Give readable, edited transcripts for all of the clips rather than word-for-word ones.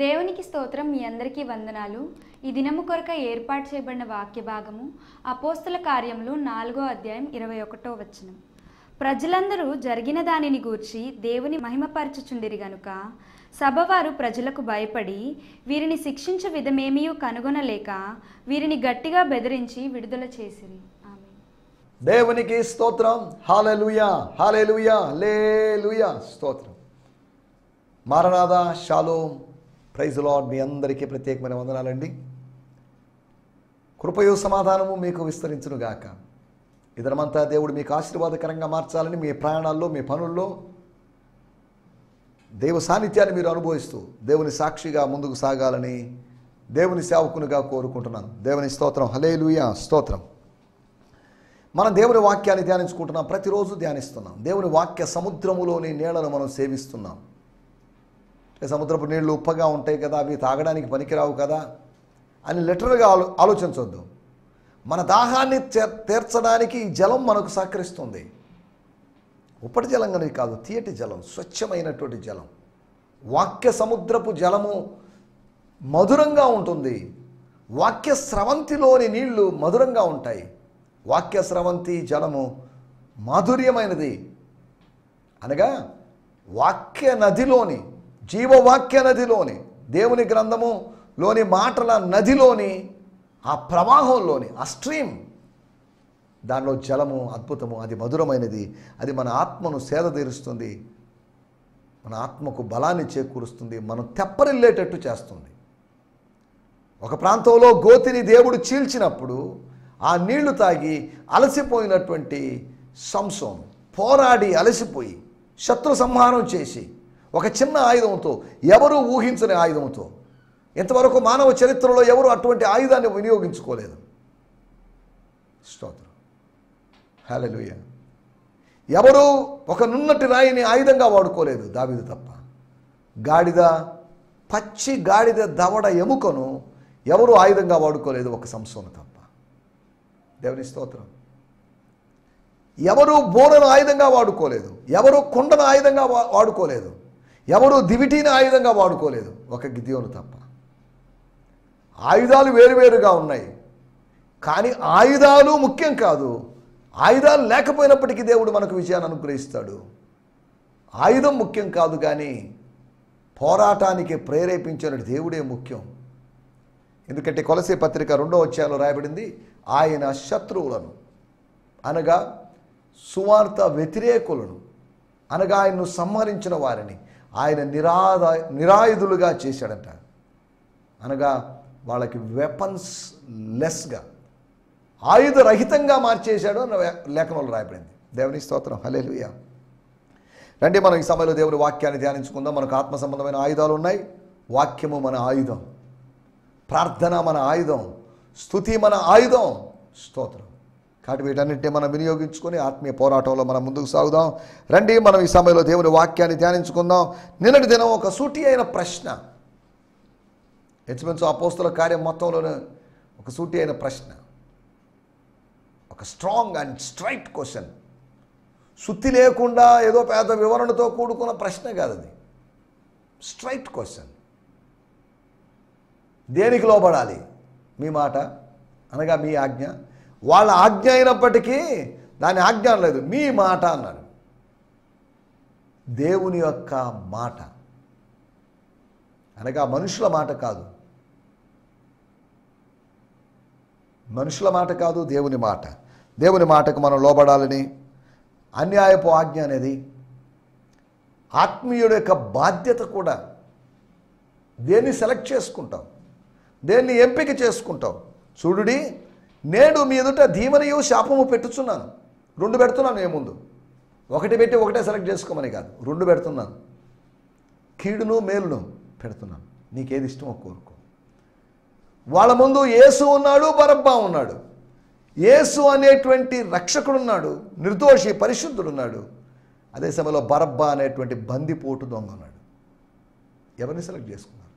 దేవునికి స్తోత్రం. మీ అందరికీ వందనాలు. ఈ దినము కొరక ఏర్పాటు చేయబడిన వాక్య భాగము అపోస్తల కార్యములు 4వ అధ్యాయం 21వ వచనం. ప్రజలందరూ జరిగిన దానిని గూర్చి దేవుని మహిమపరచుచుండిరి గనుక సభవారు ప్రజలకు భయపడి వీరిని శిక్షించు విధమేమీ కనుగొనలేక వీరిని గట్టిగా బెదిరించి విడుదల చేసిరి. ఆమేన్. దేవునికి స్తోత్రం. హల్లెలూయా, హల్లెలూయా, హల్లెలూయా. స్తోత్రం. మారనాథ, షాలోమ్, ప్రైజ్ లార్డ్. మీ అందరికీ ప్రత్యేకమైన వందనాలండి. కృపయు సమాధానము మీకు విస్తరించునుగాక. ఇదనమంతా దేవుడు మీకు ఆశీర్వాదకరంగా మార్చాలని, మీ ప్రయాణాల్లో, మీ పనుల్లో దేవ సాన్నిధ్యాన్ని మీరు అనుభవిస్తూ దేవుని సాక్షిగా ముందుకు సాగాలని దేవుని సేవకునిగా కోరుకుంటున్నాను. దేవుని స్తోత్రం. హల్లెలూయా, స్తోత్రం. మనం దేవుని వాక్యాన్ని ధ్యానించుకుంటున్నాం. ప్రతిరోజు ధ్యానిస్తున్నాం. దేవుని వాక్య సముద్రములోని నీళ్లను మనం సేవిస్తున్నాం. సముద్రపు నీళ్లు ఉప్పగా ఉంటాయి కదా, అవి తాగడానికి పనికిరావు కదా అని లిటరల్గా ఆలోచించవద్దు. మన దాహాన్ని తీర్చడానికి ఈ జలం మనకు సహకరిస్తుంది. ఉప్పటి జలం కానీ కాదు, తీయటి జలం, స్వచ్ఛమైనటువంటి జలం. వాక్య సముద్రపు జలము మధురంగా ఉంటుంది. వాక్య స్రవంతిలోని నీళ్లు మధురంగా ఉంటాయి. వాక్య స్రవంతి జలము మాధుర్యమైనది. అనగా వాక్య నదిలోని, జీవవాక్య నదిలోని, దేవుని గ్రంథములోని మాటల నదిలోని, ఆ ప్రవాహంలోని, ఆ స్ట్రీమ్, దానిలో జలము అద్భుతము, అది మధురమైనది. అది మన ఆత్మను సేదతీరుస్తుంది, మన ఆత్మకు బలాన్ని చేకూరుస్తుంది, మనం తెప్పరిల్లేటట్టు చేస్తుంది. ఒక ప్రాంతంలో గోతిని దేవుడు చీల్చినప్పుడు ఆ నీళ్లు తాగి అలసిపోయినటువంటి సంసోను పోరాడి అలసిపోయి శత్రు సంహారం చేసి ఒక చిన్న ఆయుధంతో, ఎవరూ ఊహించని ఆయుధంతో, ఇంతవరకు మానవ చరిత్రలో ఎవరు అటువంటి ఆయుధాన్ని వినియోగించుకోలేదు. స్తోత్రం. హల్లెలూయా. ఎవరు ఒక నున్నటి రాయిని ఆయుధంగా వాడుకోలేదు, దావీదు తప్ప. గాడిద, పచ్చి గాడిద దవడ ఎముకను ఎవరు ఆయుధంగా వాడుకోలేదు, ఒక సంసోను తప్ప. దేవుని స్తోత్రం. ఎవరు బోరను ఆయుధంగా వాడుకోలేదు, ఎవరు కుండను ఆయుధంగా వాడుకోలేదు, ఎవరు దివిటీని ఆయుధంగా వాడుకోలేదు, ఒక గిద్యోను తప్ప. ఆయుధాలు వేరువేరుగా ఉన్నాయి, కానీ ఆయుధాలు ముఖ్యం కాదు. ఆయుధాలు లేకపోయినప్పటికీ దేవుడు మనకు విజయాన్ని అనుగ్రహిస్తాడు. ఆయుధం ముఖ్యం కాదు, కానీ పోరాటానికి ప్రేరేపించిన దేవుడే ముఖ్యం. ఎందుకంటే కొలసీ పత్రిక 2వ అధ్యాయంలో రాయబడింది, ఆయన శత్రువులను, అనగా సువార్త వ్యతిరేకులను, అనగా ఆయన్ను సంహరించిన వారిని ఆయన నిరాయుధులుగా చేశాడట. అనగా వాళ్ళకి వెపన్స్ లెస్గా, ఆయుధరహితంగా మార్చేశాడు అన్న లేఖనంలో రాయబడింది. దేవుని స్తోత్రం. హల్లెలూయా. రండి, మనం ఈ సమయంలో దేవుని వాక్యాన్ని ధ్యానించుకుందాం. మనకు ఆత్మ సంబంధమైన ఆయుధాలు ఉన్నాయి. వాక్యము మన ఆయుధం, ప్రార్థన మన ఆయుధం, స్తుతి మన ఆయుధం. స్తోత్రం. కాబట్టి వీటన్నింటినీ మనం వినియోగించుకొని ఆత్మీయ పోరాటంలో మనం ముందుకు సాగుదాం. రండి, మనం ఈ సమయంలో దేవుని వాక్యాన్ని ధ్యానించుకుందాం. నిన్నటి దినం ఒక సూటి అయిన ప్రశ్న, ఇంచుమించు అపోస్తల కార్యం మొత్తంలోనే ఒక సూటి అయిన ప్రశ్న, ఒక స్ట్రాంగ్ అండ్ స్ట్రైట్ క్వశ్చన్. సుత్తి లేకుండా ఏదో పెద్ద వివరణతో కూడుకున్న ప్రశ్న కాదు అది. Straight question. దేనికి లోబడాలి? మీ మాట, అనగా మీ ఆజ్ఞ. వాళ్ళ ఆజ్ఞ అయినప్పటికీ దాని ఆజ్ఞ లేదు, మీ మాట అన్నాడు. దేవుని యొక్క మాట, అనగా మనుషుల మాట కాదు, మనుషుల మాట కాదు, దేవుని మాట. దేవుని మాటకు మనం లోబడాలని, అన్యాయపు ఆజ్ఞ అనేది ఆత్మీయుడి యొక్క బాధ్యత కూడా. దేన్ని సెలెక్ట్ చేసుకుంటాం, దేన్ని ఎంపిక చేసుకుంటాం. చూడుడి, నేడు మీ ఎదుట దీవెనయు శాపము పెట్టుచున్నాను. 2 పెడుతున్నాను. ఏముందు ఒకటి పెట్టి ఒకటే సెలెక్ట్ చేసుకోమని కాదు, 2 పెడుతున్నాను. కీడును మేలును పెడుతున్నాను, నీకేది ఇష్టమో కోరుకో. వాళ్ళ ముందు యేసు ఉన్నాడు, బరబ్బా ఉన్నాడు. యేసు అనేటువంటి రక్షకుడున్నాడు, నిర్దోషి పరిశుద్ధుడున్నాడు. అదే సమయంలో బరబ్బా అనేటువంటి బందిపోటు దొంగ ఉన్నాడు. ఎవరిని సెలెక్ట్ చేసుకున్నారు?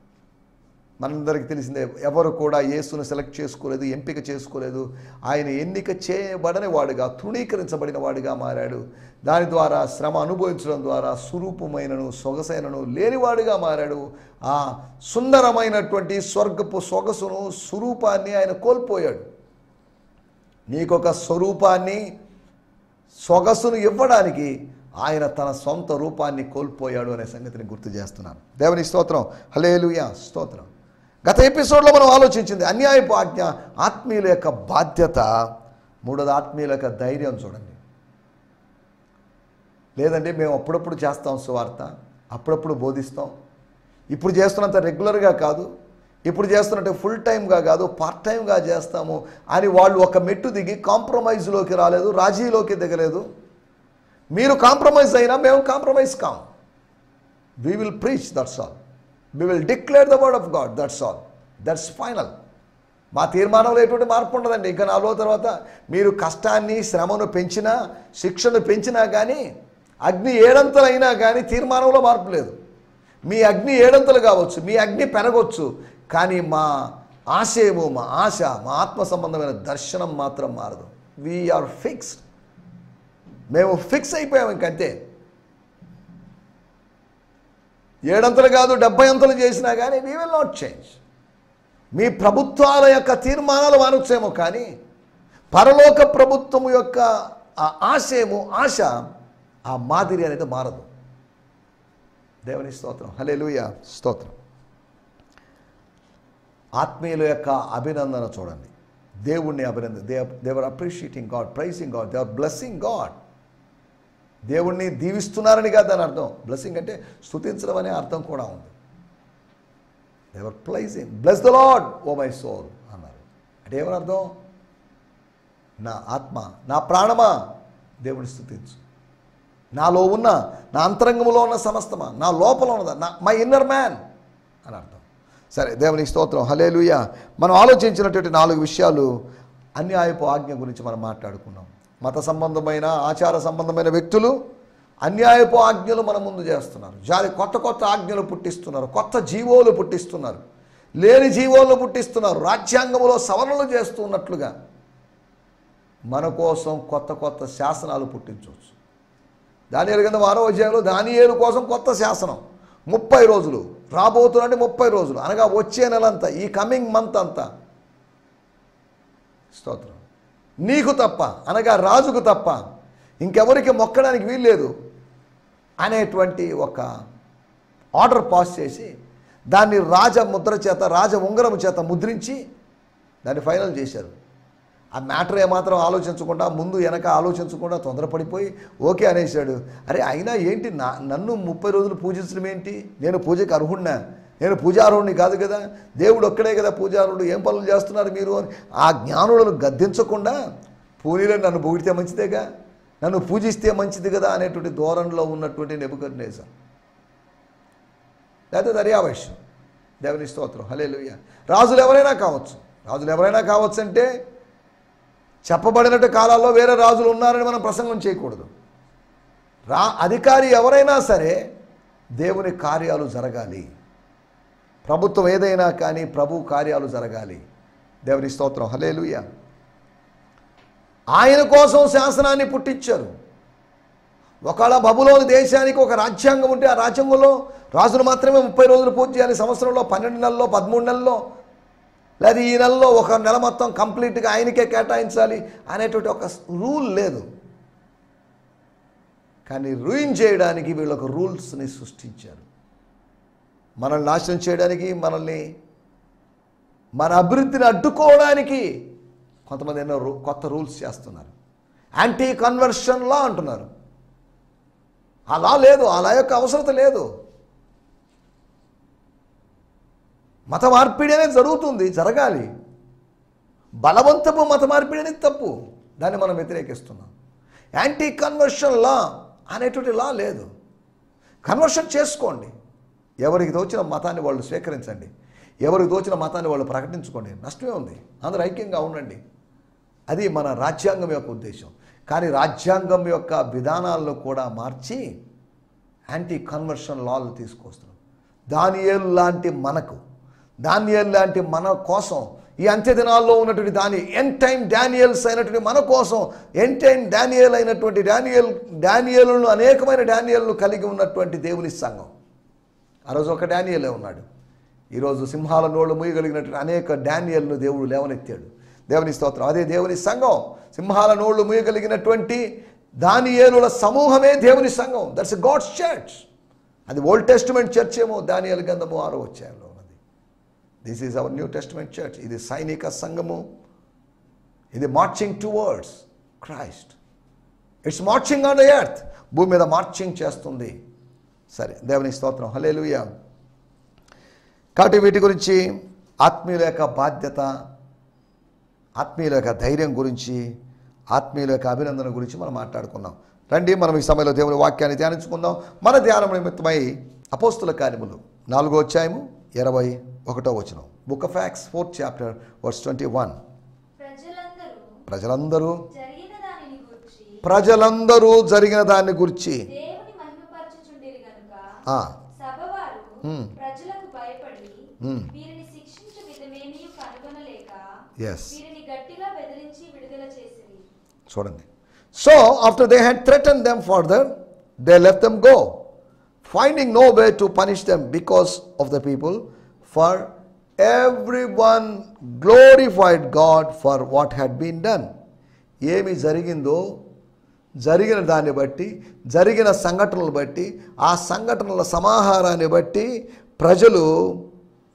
మనందరికీ తెలిసిందే, ఎవరు కూడా యేసును సెలెక్ట్ చేసుకోలేదు, ఎంపిక చేసుకోలేదు. ఆయన ఎన్నిక చేయబడని వాడుగా, తృణీకరించబడిన వాడిగా మారాడు. దాని ద్వారా శ్రమ అనుభవించడం ద్వారా స్వరూపమైనను సొగసైనను లేనివాడిగా మారాడు. ఆ సుందరమైనటువంటి స్వర్గపు సొగసును, స్వరూపాన్ని ఆయన కోల్పోయాడు. నీకొక స్వరూపాన్ని, సొగసును ఇవ్వడానికి ఆయన తన సొంత రూపాన్ని కోల్పోయాడు అనే సంగతిని గుర్తు చేస్తున్నాను. దేవుని స్తోత్రం, హల్లెలూయా, స్తోత్రం. గత ఎపిసోడ్లో మనం ఆలోచించింది అన్యాయపు ఆజ్ఞ, ఆత్మీయుల యొక్క బాధ్యత. మూడోది ఆత్మీయుల యొక్క ధైర్యం. చూడండి, లేదండి మేము అప్పుడప్పుడు చేస్తాం సువార్త, అప్పుడప్పుడు బోధిస్తాం, ఇప్పుడు చేస్తున్నంత రెగ్యులర్గా కాదు, ఇప్పుడు చేస్తున్నట్టు ఫుల్ టైమ్గా కాదు, పార్ట్ టైమ్గా చేస్తాము అని వాళ్ళు ఒక మెట్టు దిగి కాంప్రమైజ్లోకి రాలేదు, రాజీలోకి దిగలేదు. మీరు కాంప్రమైజ్ అయినా మేము compromise com. We will preach, that's all. We will declare the word of God, that's all. That's final. మా తీర్మానంలో ఎటువంటి మార్పు ఉండదండి. ఇంకా 4 తర్వాత మీరు కష్టాన్ని, శ్రమను పెంచినా, శిక్షను పెంచినా కానీ, అగ్ని 7 అంతలు అయినా కానీ తీర్మానంలో మార్పు లేదు. మీ అగ్ని 7 అంతలు కావచ్చు, మీ అగ్ని పెరగవచ్చు, కానీ మా ఆశయము, మా ఆశ, మా ఆత్మ సంబంధమైన దర్శనం మాత్రం మారదు. We are fixed. మేము ఫిక్స్ అయిపోయాము ఇంకంతే. 7 అంతలు కాదు, 70 అంతలు చేసినా కానీ వీ విల్ నాట్ చేంజ్. మీ ప్రభుత్వాల యొక్క తీర్మానాలు మారొచ్చేమో కానీ పరలోక ప్రభుత్వము యొక్క ఆ ఆశయము, ఆశ, ఆ మాదిరి అనేది మారదు. దేవుని స్తోత్రం, హల్లెలూయా, స్తోత్రం. ఆత్మీయుల యొక్క అభినందన చూడండి. దేవుణ్ణి అభినందన. They are appreciating God, praising God, they are blessing God. దేవుణ్ణి దీవిస్తున్నారని కాదు దాని అర్థం. బ్లెస్సింగ్ అంటే స్తుతించడం అనే అర్థం కూడా ఉంది. They are praising, bless the Lord O my soul అన్నారు. అంటే ఏమని అర్థం? నా ఆత్మ, నా ప్రాణమా దేవుని స్తుతించు. నాలో ఉన్న, నా అంతరంగంలో ఉన్న సమస్తమా, నా లోపల ఉన్నదా, మై ఇన్నర్ మ్యాన్ అని అర్థం. సరే, దేవునికి స్తోత్రం, హల్లెలూయా. మనం ఆలోచించినటువంటి 4 విషయాలు అన్యాయపు ఆజ్ఞ గురించి మనం మాట్లాడుకున్నాం. మత సంబంధమైన, ఆచార సంబంధమైన వ్యక్తులు అన్యాయపు ఆజ్ఞలు మన ముందు చేస్తున్నారు. కొత్త కొత్త ఆజ్ఞలు పుట్టిస్తున్నారు, కొత్త జీవోలు పుట్టిస్తున్నారు, లేని జీవోలు పుట్టిస్తున్నారు, రాజ్యాంగంలో సవరణలు చేస్తూ ఉన్నట్లుగా మన కోసం కొత్త కొత్త శాసనాలు పుట్టించవచ్చు. దానియేలు గ్రంథం 6వ అధ్యాయంలో దానియేలు కోసం కొత్త శాసనం. 30 రోజులు రాబోతున్నట్టు 30 రోజులు అనగా వచ్చే నెలంతా, ఈ కమింగ్ మంత్ అంతా, స్తోత్రం, నీకు తప్ప అనగా రాజుకు తప్ప ఇంకెవరికి మొక్కడానికి వీల్లేదు అనేటువంటి ఒక ఆర్డర్ పాస్ చేసి దాన్ని రాజ ముద్ర చేత, రాజ ఉంగరం చేత ముద్రించి దాన్ని ఫైనల్ చేశారు. ఆ మ్యాటర్ ఏమాత్రం ఆలోచించకుండా, ముందు వెనక ఆలోచించకుండా తొందరపడిపోయి ఓకే అనేసాడు. అరే అయినా ఏంటి, నన్ను 30 రోజులు పూజించడం ఏంటి? నేను పూజకి అర్హుడినా? నేను పూజార్హుడిని కాదు కదా, దేవుడు ఒక్కడే కదా పూజారుడు, ఏం పనులు చేస్తున్నారు మీరు అని ఆ జ్ఞానులను గద్దించకుండా, పూనీలో నన్ను పొగిడితే మంచిదేగా, నన్ను పూజిస్తే మంచిది కదా అనేటువంటి ధోరణిలో ఉన్నటువంటి నెబుకద్నెజర్, లేకపోతే దర్యావేషం. దేవుని స్తోత్రం, హల్లెలూయా. రాజులు ఎవరైనా కావచ్చు అంటే చెప్పబడినట్టు కాలాల్లో వేరే రాజులు ఉన్నారని మనం ప్రసంగం చేయకూడదు. అధికారి ఎవరైనా సరే దేవుని కార్యాలు జరగాలి. ప్రభుత్వం ఏదైనా కానీ ప్రభు కార్యాలు జరగాలి. దేవుని స్తోత్రం, హల్లెలూయా. ఆయన కోసం శాసనాన్ని పుట్టించారు. ఒకవేళ బబులోను దేశానికి ఒక రాజ్యాంగం ఉంటే ఆ రాజ్యాంగంలో రాజును మాత్రమే 30 రోజులు పూజ చేయాలి. సంవత్సరంలో 12 నెలల్లో, 13 నెలల్లో, లేదా ఈ నెలలో 1 నెల మొత్తం కంప్లీట్గా ఆయనకే కేటాయించాలి అనేటువంటి ఒక రూల్ లేదు. కానీ రూయిన్ చేయడానికి వీళ్ళు ఒక రూల్స్ని సృష్టించారు. మనల్ని నాశనం చేయడానికి, మన అభివృద్ధిని అడ్డుకోవడానికి కొంతమంది ఎన్నో కొత్త రూల్స్ చేస్తున్నారు. యాంటీ కన్వర్షన్ లా అంటున్నారు. ఆ లా లేదు, ఆ లా యొక్క అవసరత లేదు. మత మార్పిడి అనేది జరుగుతుంది, జరగాలి. బలవంతపు మత మార్పిడి అనేది తప్పు, దాన్ని మనం వ్యతిరేకిస్తున్నాం. యాంటీ కన్వర్షన్ లా అనేటువంటి లా లేదు. కన్వర్షన్ చేసుకోండి, ఎవరికి తోచిన మతాన్ని వాళ్ళు స్వీకరించండి, ఎవరికి తోచిన మతాన్ని వాళ్ళు ప్రకటించుకోండి, నష్టమే ఉంది. అందరూ ఐక్యంగా ఉండండి. అది మన రాజ్యాంగం యొక్క ఉద్దేశం. కానీ రాజ్యాంగం యొక్క విధానాలను కూడా మార్చి యాంటీ కన్వర్షన్ లాలు తీసుకొస్తున్నాం. దానియేలు లాంటి మనకు, దానియేలు లాంటి మన కోసం, ఈ అంత్య దినాల్లో ఉన్నటువంటి ఎండ్ టైమ్ డానియల్స్ అయినటువంటి మన కోసం, ఎండ్ టైమ్ డానియల్ అయినటువంటి డానియేలును అనేకమైన డానియేలును కలిగి ఉన్నటువంటి దేవుని సంఘం. ఆ రోజు ఒక డానియేలే ఉన్నాడు. ఈరోజు సింహాల నోళ్ళు మూయగలిగినటువంటి అనేక డానియేలును దేవుడు లేవనెత్తాడు. దేవుని స్తోత్రం. అదే దేవుని సంఘం. సింహాల నోళ్ళు మూయగలిగినటువంటి దానియేలుల సమూహమే దేవుని సంఘం. That's God's church. అది ఓల్డ్ టెస్టిమెంట్ చర్చ్ ఏమో, దానియేలు గ్రంథము 6వ అధ్యాయంలో ఉన్నది. This is our New Testament church. ఇది సైనిక సంఘము. ఇది marching towards Christ. It's marching on the earth. భూమి మీద మార్చింగ్ చేస్తుంది. సరే, దేవుని స్తోత్రం. హల్లెలూయా. కాబట్టి వీటి గురించి, ఆత్మీయుల యొక్క బాధ్యత, ఆత్మీయుల యొక్క ధైర్యం గురించి, ఆత్మీయుల యొక్క అభినందన గురించి మనం మాట్లాడుకున్నాం. రండి, మనం ఈ సమయంలో దేవుని వాక్యాన్ని ధ్యానించుకుందాం. మన ధ్యానం నిమిత్తమై అపోస్తుల కార్యములు 4వ అధ్యాయము 21వ వచనం. Book of acts 4th chapter verse 21. ప్రజలందరూ జరిగిన దాన్ని గురించి చూడండి. So after they had threatened them further, they let them go, finding no way to punish them because of the people, for everyone glorified God for what had been done. ఏమి జరిగిందో, జరిగిన దాన్ని బట్టి, జరిగిన సంఘటనలు బట్టి, ఆ సంఘటనల సమాహారాన్ని బట్టి ప్రజలు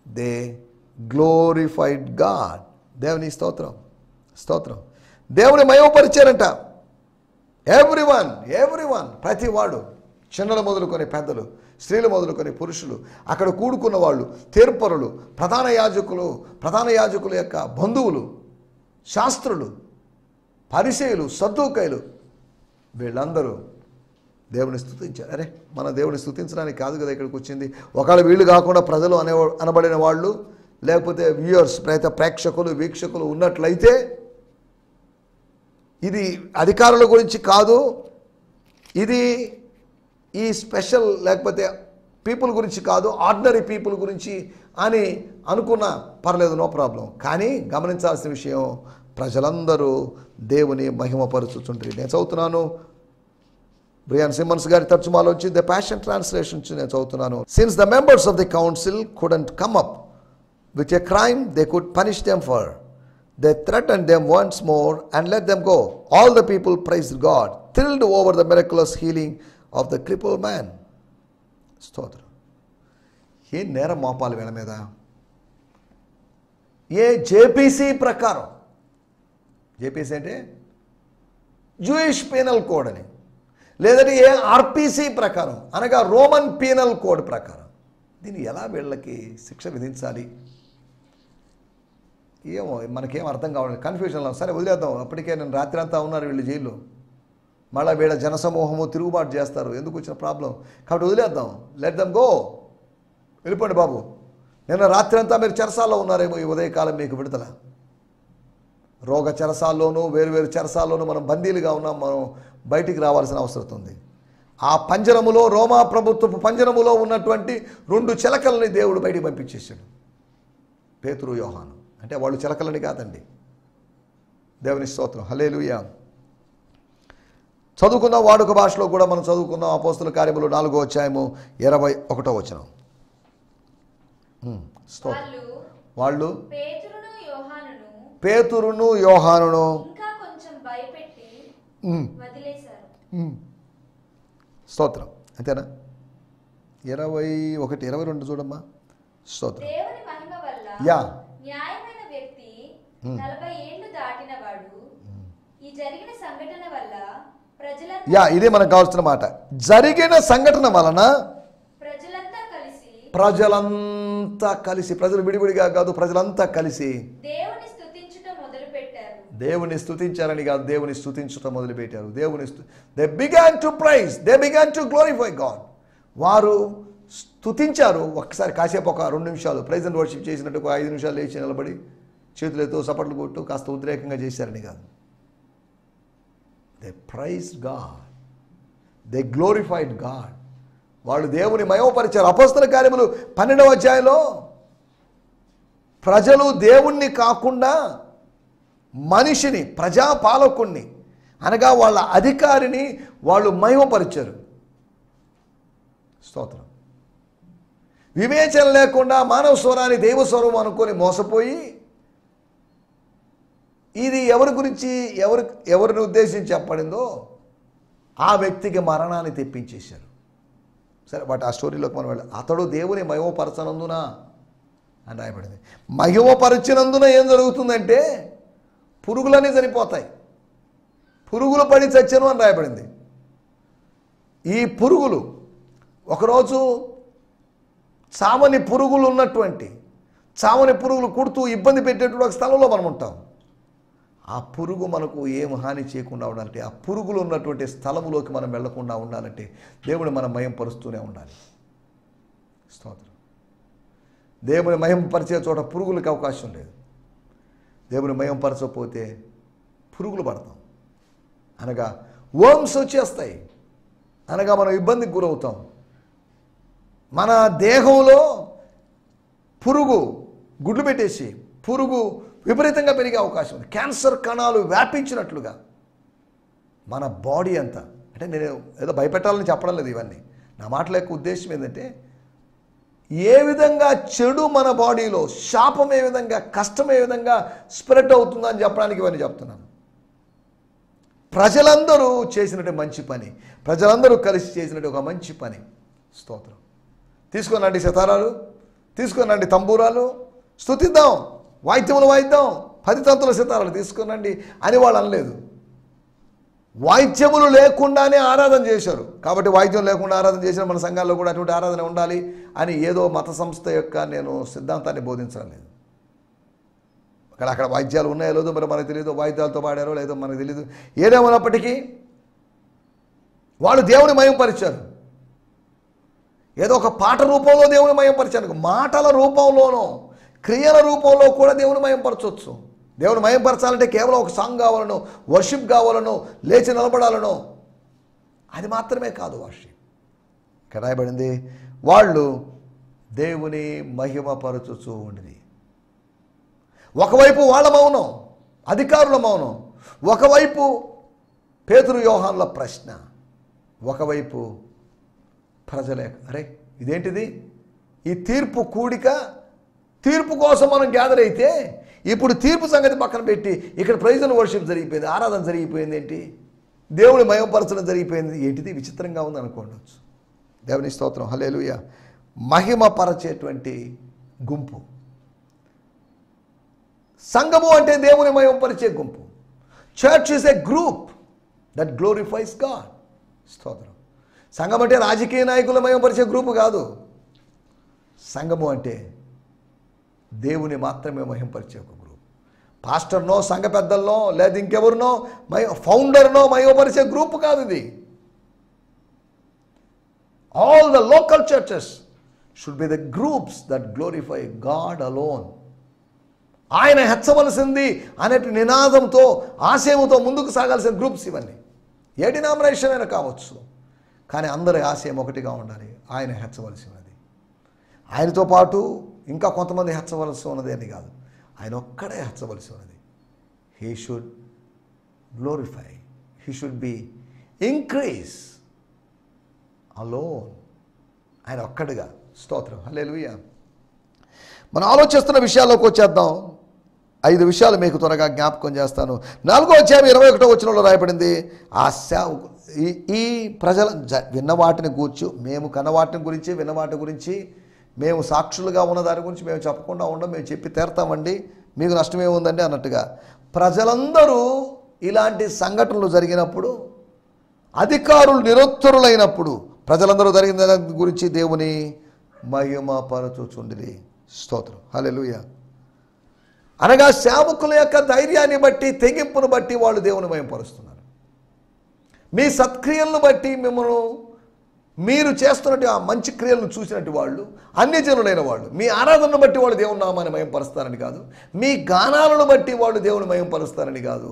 దే గ్లోరిఫైడ్ గాడ్. దేవుని స్తోత్రం, స్తోత్రం. దేవుని మహిమపరిచారంట. ఎవ్రీవన్, ప్రతివాడు, చిన్నలు మొదలుకొని పెద్దలు, స్త్రీలు మొదలుకొని పురుషులు, అక్కడ కూడుకున్న వాళ్ళు, తీర్పరులు, ప్రధాన యాజకుల యొక్క బంధువులు, శాస్త్రులు, పరిసయ్యులు, సద్దూకయ్యులు, వీళ్ళందరూ దేవుని స్తుతించారు. అరే, మన దేవుని స్తుతించడానికి కాదు కదా ఇక్కడికి వచ్చింది. ఒకవేళ వీళ్ళు కాకుండా ప్రజలు అనబడిన వాళ్ళు, లేకపోతే వ్యూయర్స్, ప్రేక్షకులు, వీక్షకులు ఉన్నట్లయితే, ఇది అధికారుల గురించి కాదు, ఇది ఈ స్పెషల్ లేకపోతే పీపుల్ గురించి కాదు, ఆర్డినరీ పీపుల్ గురించి అని అనుకున్నా పర్లేదు, నో ప్రాబ్లం. కానీ గమనించాల్సిన విషయం, ప్రజలందరూ దేవుని మహిమపరుచుచుంటారు. నేను చదువుతున్నాను, బ్రియాన్ సిమ్మన్స్ గారి తర్జుమాలోంచి, ద ప్యాషన్ ట్రాన్స్లేషన్ నుంచి నేను చదువుతున్నాను. Since the members of the council couldn't come up with a crime they could punish them for, they threatened them once more and let them go. All the people praised God, thrilled over the miraculous healing of the crippled man. స్తోత్రం. ఏ నేరం మోపాలి వీళ్ళ మీద? ఏ JPC ప్రకారం, JPC అంటే Jewish penal code అని, లేదంటే ఏ RPC ప్రకారం అనగా రోమన్ పీనల్ కోడ్ ప్రకారం దీన్ని ఎలా వీళ్ళకి శిక్ష విధించాలి? ఏమో మనకేం అర్థం కావాలి, కన్ఫ్యూజన్లో. సరే వదిలేద్దాం, అప్పటికే నేను రాత్రి అంతా ఉన్నారు వీళ్ళు జైల్లో, మళ్ళీ వీళ్ళ జనసమూహము తిరుగుబాటు చేస్తారు, ఎందుకు వచ్చిన ప్రాబ్లం, కాబట్టి వదిలేద్దాం, లెట్ దెమ్ గో, వెళ్ళిపోండి బాబు. నిన్న రాత్రి అంతా మీరు చెరసాల్లో ఉన్నారేమో, ఈ ఉదయకాలం మీకు విడుదల. రోగ చెరసాల్లోనూ వేరు చెరసాల్లోనూ మనం బందీలుగా ఉన్నాం, మనం బయటికి రావాల్సిన అవసరం ఉంది. ఆ పంజరములో, రోమా ప్రభుత్వపు పంజరములో ఉన్నటువంటి 2 చిలకల్ని దేవుడు బయటికి పంపించేశాడు. పేతురు, యోహాను. అంటే వాళ్ళు చిలకలని కాదండి. దేవుని స్తోత్రం. హల్లెలూయా. చదువుకున్న వాడుక భాషలో కూడా మనం చదువుకున్నాం. అపోస్తుల కార్యములు 4వ అధ్యాయము 21వ వచనం. వాళ్ళు పేతురును యోహానును స్తోత్రం. అంతేనా? 21, 22 చూడమ్మా. స్తోత్రం. యా, 40 ఏళ్లు దాటిన వాడు ఈ జరిగిన సంఘటన వల్ల ఇదే మనకు కావాల్సిన మాట. జరిగిన సంఘటన వలన ప్రజలంతా కలిసి, ప్రజలు విడివిడిగా కాదు, ప్రజలంతా కలిసి దేవుని స్తుతించుట మొదలుపెట్టారు. దేవుని స్తుతించారని కాదు, దేవుని స్తుతించుట మొదలుపెట్టారు. they began to praise, they began to glorify God. వారు స్తుతించారు. ఒక్కసారి కాసేపు ఒక 2 నిమిషాలు ప్రైజ్ అండ్ వర్షిప్ చేసినట్టు 5 నిమిషాలు లేచి నిలబడి చేతులతో సపట్లు కొట్టు కాస్త ఉద్రేకంగా చేశారని కాదు. They praised God, they glorified God. వాళ్ళు దేవుని మహిమపరిచారు. అపోస్తల కార్యములు 12వ అధ్యాయంలో ప్రజలు దేవుణ్ణి కాకుండా మనిషిని, ప్రజాపాలకుణ్ణి అనగా వాళ్ళ అధికారిని వాళ్ళు మహిమపరిచారు. స్తోత్రం. వివేచన లేకుండా మానవ స్వరాన్ని దైవ స్వరం అనుకొని మోసపోయి ఇది ఎవరి గురించి ఎవరిని ఉద్దేశించి చెప్పబడిందో ఆ వ్యక్తికి మరణాన్ని తెప్పించేశారు. సరే, బట్ ఆ స్టోరీలోకి మనం వెళ్ళాలి. అతడు దేవుని మహిమపరచనందున అని రాయబడింది. మహిమపరచినందున ఏం జరుగుతుందంటే పురుగులన్నీ చనిపోతాయి. పురుగులు పడి చచ్చను అని రాయబడింది. ఈ పురుగులు ఒకరోజు చావని పురుగులు ఉన్నటువంటి, చావని పురుగులు కుడుతూ ఇబ్బంది పెట్టేటువంటి ఒక స్థలంలో మనం ఉంటాం. ఆ పురుగు మనకు ఏం హాని చేయకుండా ఉండాలంటే, ఆ పురుగులు ఉన్నటువంటి స్థలములోకి మనం వెళ్లకుండా ఉండాలంటే దేవుని మనం మహిమపరుస్తూనే ఉండాలి. స్తోత్రం. దేవుని మహిమపరిచే చోట పురుగులకి అవకాశం లేదు. దేవుని మహిమపరచకపోతే పురుగులు పడతాం, అనగా వర్మ్స్ వచ్చేస్తాయి, అనగా మనం ఇబ్బందికి గురవుతాం. మన దేహంలో పురుగు గుడ్లు పెట్టేసి పురుగు విపరీతంగా పెరిగే అవకాశం ఉంది. క్యాన్సర్ కణాలు వ్యాపించినట్లుగా మన బాడీ అంతా. అంటే నేను ఏదో భయపెట్టాలని చెప్పడం లేదు ఇవన్నీ. నా మాటల యొక్క ఉద్దేశం ఏంటంటే, ఏ విధంగా చెడు మన బాడీలో, శాపం ఏ విధంగా, కష్టం ఏ విధంగా స్ప్రెడ్ అవుతుందని చెప్పడానికి ఇవన్నీ చెప్తున్నాను. ప్రజలందరూ చేసినట్టు మంచి పని, ప్రజలందరూ కలిసి చేసినట్టు ఒక మంచి పని. స్తోత్రం. తీసుకొనండి సితారాలు, తీసుకొనండి తంబూరాలు, స్తుతిద్దాం, వాయిద్యములు వాయిద్దాం, 10 తంతుల సితారాలు తీసుకొనండి అని వాళ్ళు అనలేదు. వాయిద్యములు లేకుండానే ఆరాధన చేశారు. కాబట్టి వాయిద్యం లేకుండా ఆరాధన చేసిన మన సంఘాల్లో కూడా అటువంటి ఆరాధన ఉండాలి అని ఏదో మత సంస్థ యొక్క నేను సిద్ధాంతాన్ని బోధించడం లేదు. అక్కడ వాయిద్యాలు ఉన్నాయో లేదో మరి మనకు తెలియదు, వాయిద్యాలతో పాడారో లేదో మనకు తెలియదు. ఏదేమైనప్పటికీ వాళ్ళు దేవుని మహిమపరిచారు. ఏదో ఒక పాట రూపంలో దేవుని మహిమపరిచారు, మాటల రూపంలోనో క్రియల రూపంలో కూడా దేవుని మహిమపరచవచ్చు. దేవుని మహిమపరచాలంటే కేవలం ఒక సాంగ్ కావాలనో, వర్షిప్ కావాలనో, లేచి నిలబడాలనో అది మాత్రమే కాదు వర్షిప్. ఇక్కడ రాయబడింది, వాళ్ళు దేవుని మహిమపరచుచూ ఉండిరి. ఒకవైపు వాళ్ళ మౌనం, అధికారుల మౌనం, ఒకవైపు పేతురు యోహానుల ప్రశ్న, ఒకవైపు ప్రజలే అరే ఇదేంటిది, ఈ తీర్పు కూడిక, తీర్పు కోసం మనం గ్యాదర్ అయితే ఇప్పుడు తీర్పు సంగతి పక్కన పెట్టి ఇక్కడ ప్రైజ్ అండ్ వర్షిప్ జరిగిపోయింది, ఆరాధన జరిగిపోయింది, ఏంటి దేవుని మహిమపరచడం జరిగిపోయింది, ఏంటిది విచిత్రంగా ఉంది అనుకోవచ్చు. దేవుని స్తోత్రం, హల్లెలూయా. మహిమపరచేటువంటి గుంపు సంఘము అంటే దేవుని మహిమపరిచే గుంపు. Church is a group that glorifies God. స్తోత్రం. సంఘం అంటే రాజకీయ నాయకుల మహిమపరిచే గ్రూపు కాదు. సంఘము అంటే దేవుని మాత్రమే మహిమపరిచే ఒక గ్రూప్. పాస్టర్నో, సంఘ పెద్దలనో, లేదా ఇంకెవరినో, ఫౌండర్నో మహిమపరిచే గ్రూప్ కాదు ఇది. All the local churches should be the groups that glorify God alone. ఆయన హెచ్చవలసింది అనే నినాదంతో, ఆశయంతో ముందుకు సాగాల్సిన గ్రూప్స్ ఇవన్నీ. ఏ డినామినేషన్ అయినా కావచ్చు, కానీ అందరి ఆశయం ఒకటిగా ఉండాలి, ఆయన హెచ్చవలసి ఉన్నది. ఆయనతో పాటు ఇంకా కొంతమంది హెచ్చవలసి ఉన్నది అని కాదు, ఆయన ఒక్కడే హెచ్చవలసి ఉన్నది. He should glorify, he should be increase alone. ఆయన ఒక్కడిగా. స్తోత్రం, హల్లెలూయా. మనం ఆలోచిస్తున్న విషయాల్లోకి వచ్చేద్దాం. 5 విషయాలు మీకు త్వరగా జ్ఞాపకం చేస్తాను. 4వ అధ్యాయం 21వ వచనంలో రాయబడింది, ఆ ఈ ప్రజల విన్న వాటిని గూర్చి, మేము కన్న వాటిని గురించి, విన్న వాటి గురించి, మేము సాక్షులుగా ఉన్న దాని గురించి మేము చెప్పకుండా ఉండం, మేము చెప్పి తీరుతామండి, మీకు నష్టమేముందండి అన్నట్టుగా. ప్రజలందరూ ఇలాంటి సంఘటనలు జరిగినప్పుడు, అధికారులు నిరుత్తరులైనప్పుడు ప్రజలందరూ జరిగిన దాని గురించి దేవుని మహిమపరచుచుండిరి. స్తోత్రం, హల్లెలూయా. అనగా సేవకుల యొక్క ధైర్యాన్ని బట్టి, తెగింపును బట్టి వాళ్ళు దేవుని మహిమపరుస్తున్నారు. మీ సత్క్రియలను బట్టి మిమ్మల్ని, మీరు చేస్తున్నట్టు ఆ మంచి క్రియలను చూసినట్టు వాళ్ళు, అన్యజనులైన వాళ్ళు మీ ఆరాధనను బట్టి వాళ్ళు దేవుని నామాన్ని మహిమపరుస్తారని కాదు, మీ గానాలను బట్టి వాళ్ళు దేవుని మహిమపరుస్తారని కాదు,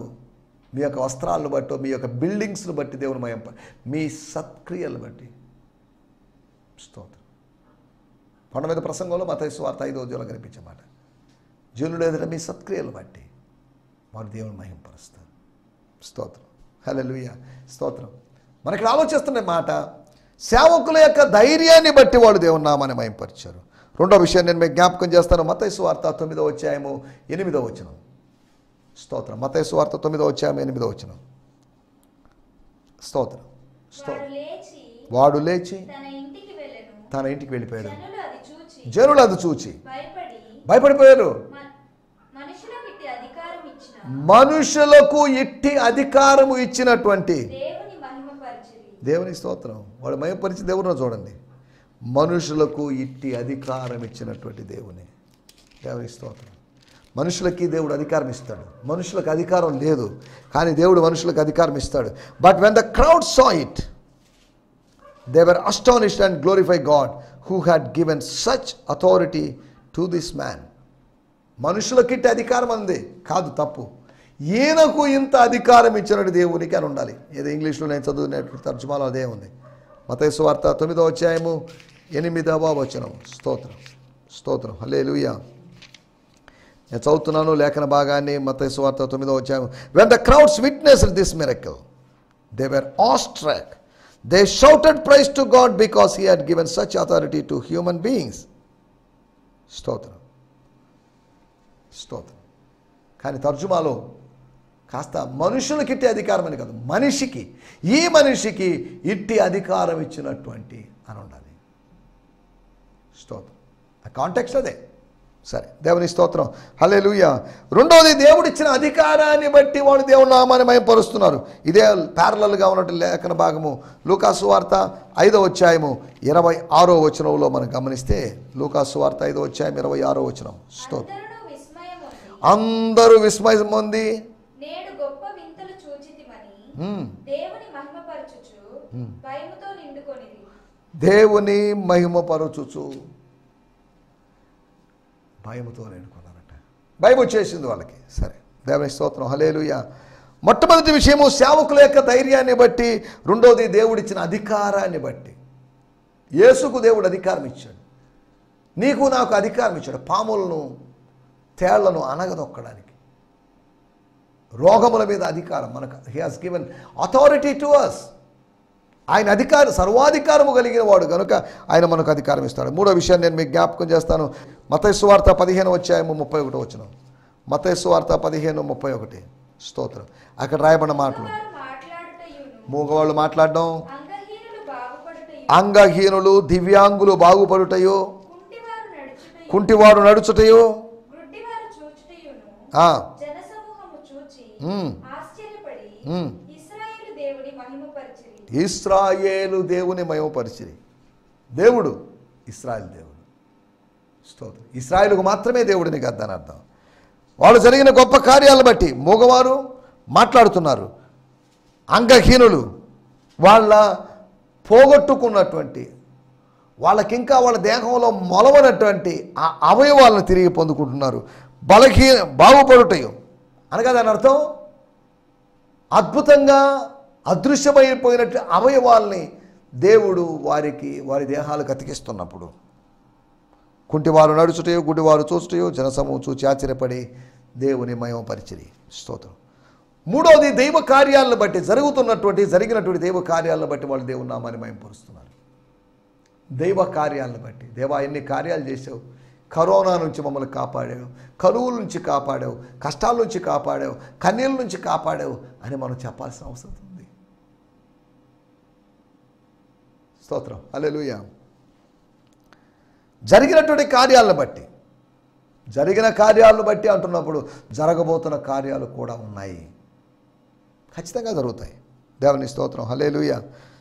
మీ యొక్క వస్త్రాలను బట్టి, మీ యొక్క బిల్డింగ్స్ను బట్టి దేవుని మీ సత్క్రియలను బట్టి. స్తోత్రం. కొండ మీద ప్రసంగంలో మత్తయి సువార్త 5వ అధ్యాయంలో కనిపించే మాట, జనులు ఎదుట మీ సత్క్రియలు బట్టి వారు దేవుని మహిమపరుస్తారు. స్తోత్రం. హల్లెలూయా. స్తోత్రం. మనకి ఆలోచిస్తున్న మాట, సేవకుల యొక్క ధైర్యాన్ని బట్టి వాళ్ళు దేవుని నామాన్ని మహిమపరిచారు. రెండో విషయం నేను మీకు జ్ఞాపకం చేస్తాను. మత్తయి సువార్త 9వ అధ్యాయము 8వ వచనం. స్తోత్రం. మత్తయి సువార్త 9వ అధ్యాయం 8వ వచనం. స్తోత్రం. వాడు లేచి తన ఇంటికి వెళ్ళిపోయాడు. జనులు అది చూచి భయపడిపోయారు. మనుషులకు ఇట్టి అధికారము ఇచ్చినటువంటి దేవుని స్తోత్రం. వాడు మహిమపరిచి దేవుని చూడండి. మనుషులకు ఇట్టి అధికారం ఇచ్చినటువంటి దేవుని స్తోత్రం. మనుషులకి దేవుడు అధికారం ఇస్తాడు. మనుషులకు అధికారం లేదు, కానీ దేవుడు మనుషులకు అధికారం ఇస్తాడు. But when the crowd saw it, they were astonished and glorify God who had given such authority to this man. మనుషులకి ఇట్టి అధికారం అంది కాదు, తప్పు. ఈయనకు ఇంత అధికారం ఇచ్చినట్టు దేవునికి అని ఉండాలి. ఏదో ఇంగ్లీష్లో నేను చదువునేటువంటి తర్జుమాలో అదే ఉంది. మత్తయి సువార్త 9వ అధ్యాయము 8వ వచనం. స్తోత్రం. స్తోత్రం. హల్లెలూయా. నేను చదువుతున్నాను లేఖన భాగాన్ని. మత్తయి సువార్త 9వ అధ్యాయం. When the crowds witnessed this miracle, they were awestruck. They shouted praise to God because he had given such authority to human beings. స్తోత్రం. స్తోత్రం. కానీ తర్జుమాలో కాస్త మనుషులకి ఇట్టి అధికారం అని కాదు, మనిషికి, ఈ మనిషికి ఇట్టి అధికారం ఇచ్చినటువంటి అని ఉండాలి. స్తోత్రం. ఆ కాంటెక్స్ట్ అదే. సరే, దేవుని స్తోత్రం. హల్లెలూయా. రెండోది, దేవుడిచ్చిన అధికారాన్ని బట్టి వాళ్ళు దేవుని నామాన్ని మహిమపరుస్తున్నారు. ఇదే ప్యారలల్గా ఉన్నట్టు లేఖన భాగము లూకాసు వార్త 5వ అధ్యాయము 26వ వచనంలో మనం గమనిస్తే, లూకాసు వార్త 5వ అధ్యాయం 26వ వచనం. స్తోత్రం. అందరూ విస్మయం పొంది దేవుని మహిమపరచుచు భయముతో నిండుకున్నారట. భయం వచ్చేసింది వాళ్ళకి. సరే, దేవుని స్తోత్రం. హల్లెలూయా. మొట్టమొదటి విషయము సేవకుల యొక్క ధైర్యాన్ని బట్టి, రెండోది దేవుడిచ్చిన అధికారాన్ని బట్టి. యేసుకు దేవుడు అధికారం ఇచ్చాడు. నీకు నాకు అధికారం ఇచ్చాడు. పాములను తేళ్లను అనగదొక్కడానికి, రోగముల మీద అధికారం మనకు. He has given authority to us. ఆయన అధికారం, సర్వాధికారము కలిగిన వాడు కనుక ఆయన మనకు అధికారం ఇస్తాడు. మూడో విషయాన్ని నేను మీకు జ్ఞాపకం చేస్తాను. మత్తయి సువార్త 15వ అధ్యాయము 31వ వచనం. మత్తయి సువార్త 15:31. స్తోత్రం. అక్కడ రాయబడిన మాటలు, మూగవాళ్ళు మాట్లాడడం, అంగహీనులు దివ్యాంగులు బాగుపడుటయో, కుంటివారు నడుచుటయో, ఇశ్రాయేలు దేవుని మహిమపరిచిరి. దేవుడు ఇశ్రాయేలు దేవుడు. స్తోత్రం. ఇశ్రాయేలుకు మాత్రమే దేవుడిని గద్దని అర్థం. వాళ్ళు జరిగిన గొప్ప కార్యాలను బట్టి మగవారు మాట్లాడుతున్నారు, అంగహీనులు వాళ్ళ పోగొట్టుకున్నటువంటి, వాళ్ళకింకా వాళ్ళ దేహంలో మొలవనటువంటి ఆ అవయవాలను తిరిగి పొందుకుంటున్నారు. బాగుపడుటయో అనగా దాని అర్థం అద్భుతంగా అదృశ్యమైపోయినట్టు అవయవాల్ని దేవుడు వారి దేహాలకు అతికిస్తున్నప్పుడు, కుంటివారు నడుచుటయో, గుడివారు చూచుటయో, జనసమూహం చూచి ఆశ్చర్యపడి దేవుని మహిమపరిచిరి. స్తోత్రం. మూడోది, దైవ కార్యాలను బట్టి జరిగినటువంటి దైవ కార్యాలను బట్టి వాళ్ళు దేవుని నామాన్ని మహిమపరుస్తున్నారు. దైవ కార్యాలను బట్టి, దేవా ఎన్ని కార్యాలు చేసావు, కరోనా నుంచి మమ్మల్ని కాపాడావు, కరువుల నుంచి కాపాడావు, కష్టాల నుంచి కాపాడావు, కన్నీళ్ళ నుంచి కాపాడావు అని మనం చెప్పాల్సిన అవసరం ఉంది. స్తోత్రం. హల్లెలూయా. జరిగినటువంటి కార్యాలను బట్టి అంటున్నప్పుడు జరగబోతున్న కార్యాలు కూడా ఉన్నాయి, ఖచ్చితంగా జరుగుతాయి. దేవుని స్తోత్రం. హల్లెలూయా.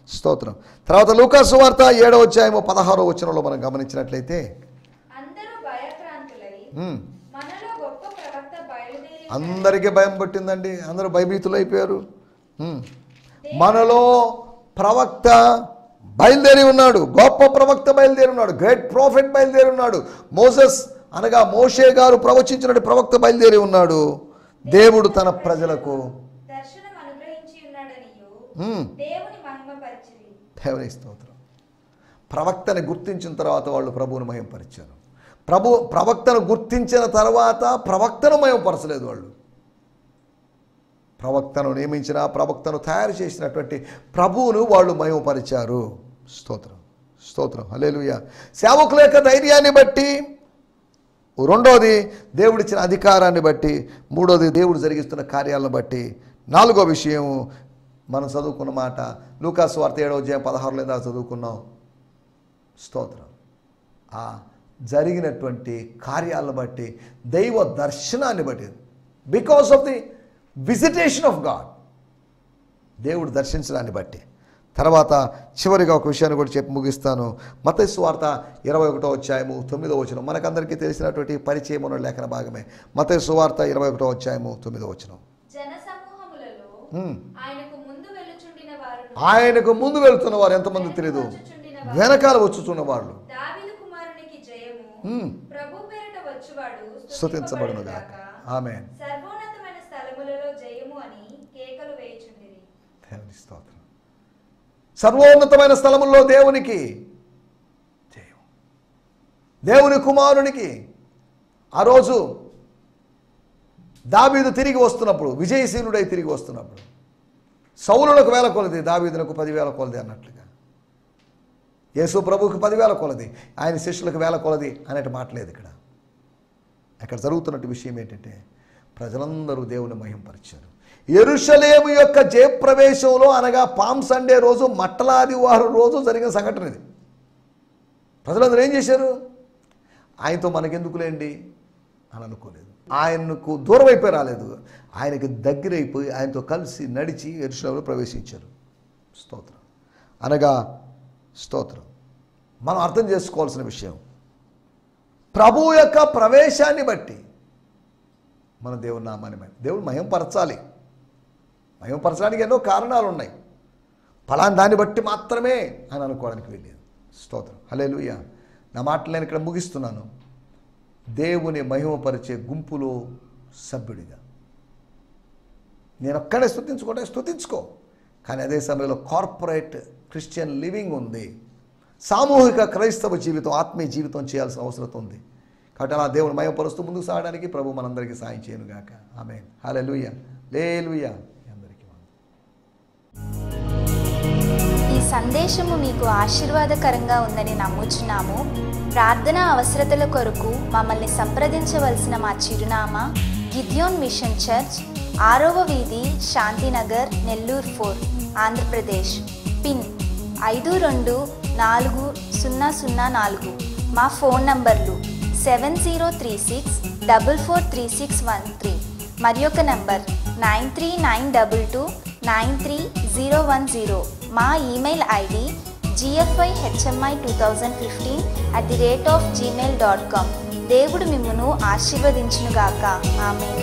స్తోత్రం. తర్వాత లూకాసు వార్త 7వ అధ్యాయము 16వ వచనంలో మనం గమనించినట్లయితే, అందరికీ భయం పట్టిందండి. అందరూ భయభీతులు అయిపోయారు. మనలో ప్రవక్త బయలుదేరి ఉన్నాడు, గొప్ప ప్రవక్త బయలుదేరి ఉన్నాడు, గ్రేట్ ప్రాఫెట్ బయలుదేరి ఉన్నాడు, మోసెస్ అనగా మోషే గారు ప్రవచించినటువంటి ప్రవక్త బయలుదేరి ఉన్నాడు. దేవుడు తన ప్రజలకు దేవుని స్తోత్రం. ప్రవక్తని గుర్తించిన తర్వాత వాళ్ళు ప్రభువుని మహిమపరిచారు. ప్రవక్తను గుర్తించిన తర్వాత ప్రవక్తను మహిమపరచలేదు వాళ్ళు. ప్రవక్తను నియమించిన, ప్రవక్తను తయారు చేసినటువంటి ప్రభువును వాళ్ళు మహిమపరిచారు. స్తోత్రం, స్తోత్రం, హల్లెలూయా. సేవకుల యొక్క ధైర్యాన్ని బట్టి, రెండోది దేవుడిచ్చిన అధికారాన్ని బట్టి, మూడోది దేవుడు జరిగిస్తున్న కార్యాలను బట్టి, నాలుగో విషయం మనం చదువుకున్న మాట లూకాసు వార్త 7:16 చదువుకున్నాం. స్తోత్రం. ఆ జరిగినటువంటి కార్యాలను బట్టి, దైవ దర్శనాన్ని బట్టి, because of the visitation of God, దేవుడు దర్శించడాన్ని బట్టి. తర్వాత చివరిగా ఒక విషయాన్ని కూడా చెప్పి ముగిస్తాను. మత్తయి సువార్త 21:9 మనకందరికీ తెలిసినటువంటి పరిచయం ఉన్న లేఖన భాగమే. మత్తయి సువార్త 21:9. ఆయనకు ముందు వెళుతున్న వారు ఎంతమంది తెలియదు, వెనకాల వచ్చుచున్న వాళ్ళు స్తుతించబడును గాక. ఆమేన్. దేవుని స్తోత్రం. సర్వోన్నతమైన స్థలముల్లో దేవునికి జయం. దేవుని కుమారునికి ఆ రోజు దావీదు తిరిగి వస్తున్నప్పుడు, విజయశీలుడై తిరిగి వస్తున్నప్పుడు, సౌలులకు 1000 కొలది, దావీదులకు 10,000 కొలది అన్నట్లుగా, యేసు ప్రభువుకు 10,000 కొలది, ఆయన శిష్యులకు 1000 కొలది అనేటి మాటలేదు ఇక్కడ. అక్కడ జరుగుతున్నట్టు విషయం ఏంటంటే ప్రజలందరూ దేవుని మహింపరిచారు. యెరూషలేము యొక్క జయప్రవేశంలో, అనగా పామ్ సండే రోజు, మట్టల ఆదివారం రోజు జరిగిన సంఘటన ఇది. ప్రజలందరూ ఏం చేశారు? ఆయనతో మనకెందుకులేండి అని అనుకోలేదు. ఆయనకు దూరం అయిపోయి రాలేదు, ఆయనకి దగ్గరైపోయి ఆయనతో కలిసి నడిచి యెరూషలేములో ప్రవేశించారు. స్తోత్రం. అనగా స్తోత్రం. మనం అర్థం చేసుకోవాల్సిన విషయం, ప్రభువు యొక్క ప్రవేశాన్ని బట్టి మన దేవుని నామాన్ని దేవుడు మహిమపరచాలి. మహిమపరచడానికి ఎన్నో కారణాలు ఉన్నాయి. ఫలానా దాన్ని బట్టి మాత్రమే అని అనుకోవడానికి వెళ్ళేది. స్తోత్రం, హల్లెలూయా. నా మాటలు నేను ఇక్కడ ముగిస్తున్నాను. దేవుని మహిమపరిచే గుంపులో సభ్యుడిగా నేను ఒక్కడే స్తుతించుకుంటే స్తుతించుకో, కానీ అదే సమయంలో కార్పొరేట్ క్రిస్టియన్ లివింగ్ ఉంది. సామూహిక క్రైస్తవ జీవితం, ఆత్మీయ జీవితం చేయాల్సిన అవసరం ఉంది. కాబట్టి అలా దేవుని మహిమపరుస్తూ ముందుకు సాగడానికి ప్రభు మనందరికీ సాయం చేయనుగాక. ఆమేన్. హల్లెలూయా, హల్లెలూయా. ఈ సందేశము మీకు ఆశీర్వాదకరంగా ఉందని నమ్ముచున్నాము. ప్రార్థన అవసరతల కొరకు మమ్మల్ని సంప్రదించవలసిన మా చిరునామా గిద్యోన్ మిషన్ చర్చ్, 6వ వీధి, శాంతినగర్, నెల్లూరు 4, ఆంధ్రప్రదేశ్. పిన్ 524004. మా ఫోన్ నంబర్లు 7036443613, మరి ఒక నంబర్ 9392293010. మా ఈమెయిల్ ఐడి gfihmi2015@gmail.com. దేవుడు మిమ్మును ఆశీర్వదించునుగాక. ఆమేన్.